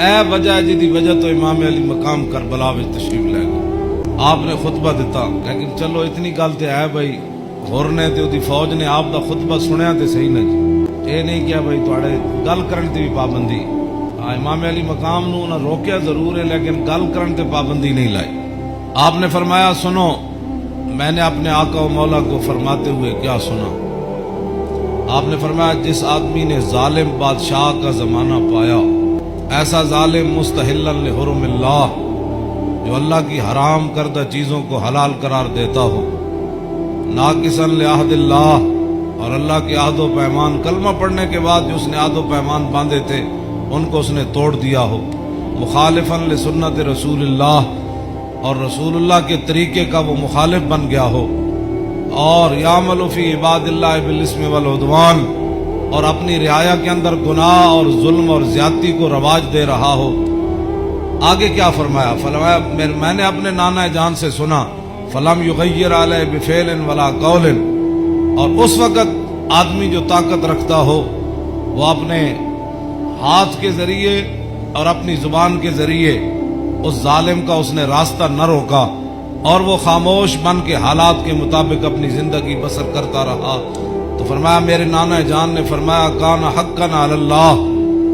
اے وجہ جی وجہ تو امام علی مقام کربلا میں تشریف لے گئے، آپ نے خطبہ دیتا، لیکن چلو اتنی گل تے ہے بھائی ہور نے تے دی فوج نے آپ دا خطبہ سنیا تے صحیح نہ جی، اے نہیں کیا بھائی تواڈے گل کرن تے بھی پابندی، امام علی مقام نو نہ روکیا ضرور ہے لیکن گل کرن تے پابندی نہیں لائی۔ آپ نے فرمایا سنو، میں نے اپنے آقا و مولا کو فرماتے ہوئے کیا سنا؟ آپ نے فرمایا جس آدمی نے ظالم بادشاہ کا زمانہ پایا، ایسا ظالم مستحلا لحرم اللہ جو اللہ کی حرام کردہ چیزوں کو حلال قرار دیتا ہو، ناقصا لعہد اللہ اور اللہ کے عہد و پیمان، کلمہ پڑھنے کے بعد جو اس نے عہد و پیمان باندھے تھے ان کو اس نے توڑ دیا ہو، مخالفا لسنت رسول اللہ اور رسول اللہ کے طریقے کا وہ مخالف بن گیا ہو، اور یعمل فی عباد اللہ بالاسم والعدوان اور اپنی رعایا کے اندر گناہ اور ظلم اور زیادتی کو رواج دے رہا ہو۔ آگے کیا فرمایا؟ فرمایا میں نے اپنے نانا جان سے سنا، فلم یغیر علیہ بفعل ولا قول، اور اس وقت آدمی جو طاقت رکھتا ہو وہ اپنے ہاتھ کے ذریعے اور اپنی زبان کے ذریعے اس ظالم کا اس نے راستہ نہ روکا اور وہ خاموش بن کے حالات کے مطابق اپنی زندگی بسر کرتا رہا، تو فرمایا میرے نانا جان نے فرمایا کان حقا علی اللہ،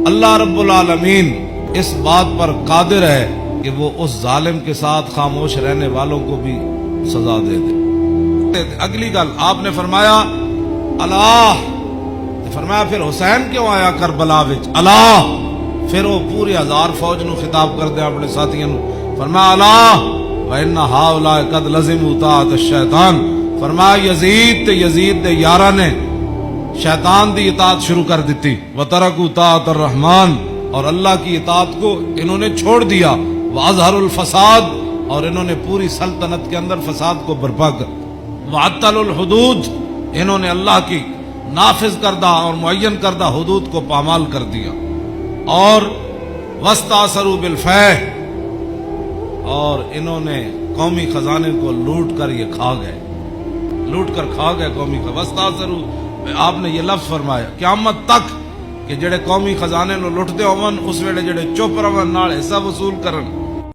اللہ رب العالمین اس بات پر قادر ہے کہ وہ اس ظالم کے ساتھ خاموش رہنے والوں کو بھی سزا دے دے۔ اگلی گل آپ نے فرمایا اللہ، فرمایا پھر حسین کیوں آیا کربلا وچ؟ اللہ، پھر وہ پوری ہزار فوج نو خطاب کر دیا اپنے ساتھیوں نو، فرمایا اللہ وَإِنَّ هَؤُلَاءِ قَدْ لَزِمُوا طَاعَةَ الشَّيْطَانِ، فرمایا یزید دے یارہ نے شیطان دی اطاعت شروع کر دیتی، وَتَرَكُوا طَاعَةَ الرَّحْمَانِ، اور اللہ کی اطاعت کو انہوں نے چھوڑ دیا، وَأَظْهَرُوا الْفَسَادِ، اور انہوں نے پوری سلطنت کے اندر فساد کو برپا کر، وَعَطَّلُوا الْحُدُودِ، انہوں نے اللہ کی نافذ کردہ اور معین کردہ حدود کو پامال کر دیا، اور وَاسْتَأْثَرُوا بِالْفَیْحِ، اور انہوں نے قومی خزانے کو لوٹ کر یہ کھا گئے، لوٹ کر کھا گئے قومی خزانے۔ وَاسْتَأْثَرُوا، آپ نے یہ لفظ فرمایا قیامت تک کہ جڑے قومی خزانے نو لٹتے ہون اس ویلے جڑے چپ رہن نال حصہ وصول کرن،